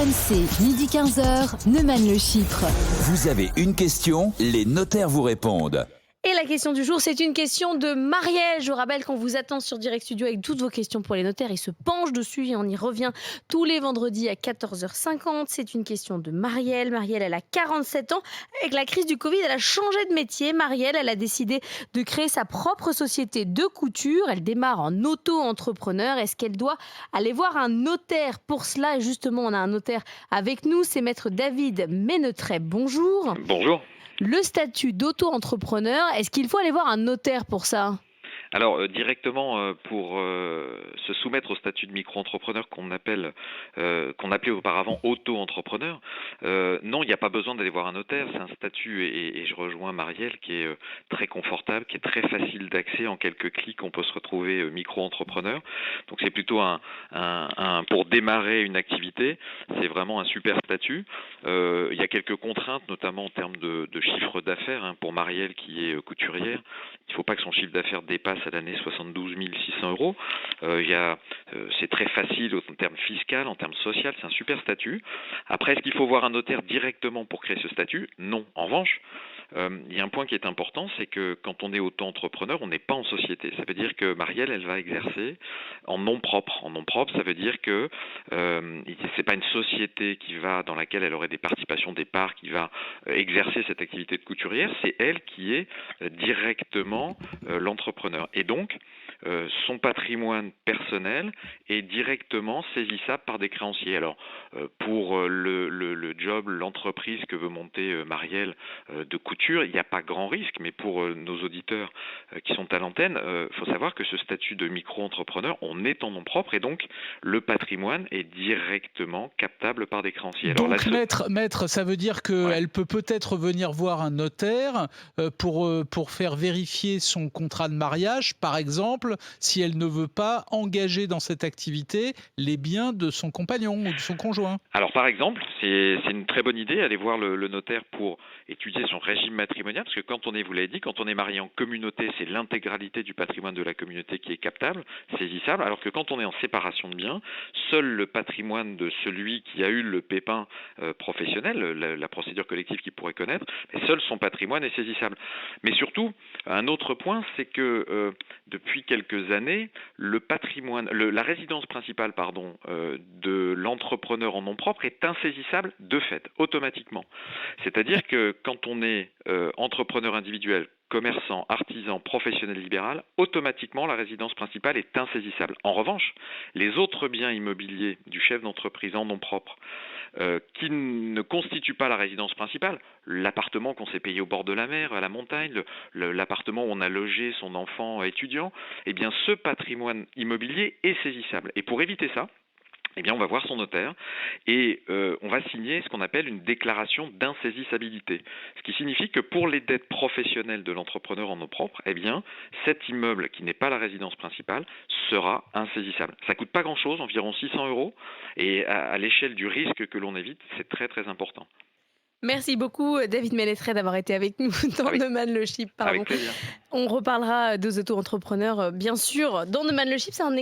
RMC, midi 15h, Neumann Le Chypre. Vous avez une question, les notaires vous répondent. Et la question du jour, c'est une question de Marielle. Je vous rappelle qu'on vous attend sur Direct Studio avec toutes vos questions pour les notaires. Ils se penchent dessus et on y revient tous les vendredis à 14h50. C'est une question de Marielle. Marielle, elle a 47 ans. Avec la crise du Covid, elle a changé de métier. Marielle, elle a décidé de créer sa propre société de couture. Elle démarre en auto-entrepreneur. Est-ce qu'elle doit aller voir un notaire pour cela? Et justement, on a un notaire avec nous. C'est maître David Ménetrey. Bonjour. Bonjour. Le statut d'auto-entrepreneur, est-ce qu'il faut aller voir un notaire pour ça? Alors directement pour se soumettre au statut de micro-entrepreneur qu'on appelait auparavant auto-entrepreneur, non, il n'y a pas besoin d'aller voir un notaire. C'est un statut, et je rejoins Marielle, qui est très confortable, qui est très facile d'accès. En quelques clics, on peut se retrouver micro-entrepreneur. Donc c'est plutôt pour démarrer une activité, c'est vraiment un super statut. Il y a quelques contraintes, notamment en termes de chiffre d'affaires. Pour Marielle, qui est couturière, il ne faut pas que son chiffre d'affaires dépasse à l'année 72 600 euros. C'est très facile en termes fiscal, en termes social, c'est un super statut. Après, est-ce qu'il faut voir un notaire directement pour créer ce statut? Non. En revanche, il y a un point qui est important, c'est que quand on est auto-entrepreneur, on n'est pas en société. Ça veut dire que Marielle, elle va exercer en nom propre. En nom propre, ça veut dire que c'est pas une société dans laquelle elle aurait des participations, des parts, qui va exercer cette activité de couturière. C'est elle qui est directement l'entrepreneur. Et donc, son patrimoine personnel est directement saisissable par des créanciers. Alors, pour le job, l'entreprise que veut monter Marielle de couture, il n'y a pas grand risque, mais pour nos auditeurs qui sont à l'antenne, il faut savoir que ce statut de micro-entrepreneur, on est en nom propre, et donc le patrimoine est directement captable par des créanciers. Alors, donc, maître, ça veut dire qu'elle peut peut-être venir voir un notaire pour faire vérifier son contrat de mariage, par exemple, si elle ne veut pas engager dans cette activité les biens de son compagnon ou de son conjoint. Alors par exemple, c'est une très bonne idée, aller voir le notaire pour étudier son régime matrimonial, parce que quand vous l'avez dit, quand on est marié en communauté, c'est l'intégralité du patrimoine de la communauté qui est captable, saisissable, alors que quand on est en séparation de biens, seul le patrimoine de celui qui a eu le pépin professionnel, la procédure collective qu'il pourrait connaître, mais seul son patrimoine est saisissable. Mais surtout, un autre point, c'est que depuis quelques années, la résidence principale de l'entrepreneur en nom propre est insaisissable de fait, automatiquement. C'est-à-dire que quand on est entrepreneur individuel, commerçant, artisan, professionnel libéral, automatiquement la résidence principale est insaisissable. En revanche, les autres biens immobiliers du chef d'entreprise en nom propre qui ne constituent pas la résidence principale, l'appartement qu'on s'est payé au bord de la mer, à la montagne, l'appartement où on a logé son enfant étudiant, eh bien ce patrimoine immobilier est saisissable. Et pour éviter ça, eh bien, on va voir son notaire et on va signer ce qu'on appelle une déclaration d'insaisissabilité. Ce qui signifie que pour les dettes professionnelles de l'entrepreneur en nom propre, eh bien, cet immeuble qui n'est pas la résidence principale sera insaisissable. Ça coûte pas grand-chose, environ 600 euros, et à l'échelle du risque que l'on évite, c'est très très important. Merci beaucoup David Ménetrey d'avoir été avec nous dans Neumann Le Chypre. Avec plaisir. On reparlera des auto-entrepreneurs bien sûr dans Neumann Le Chypre. C'est un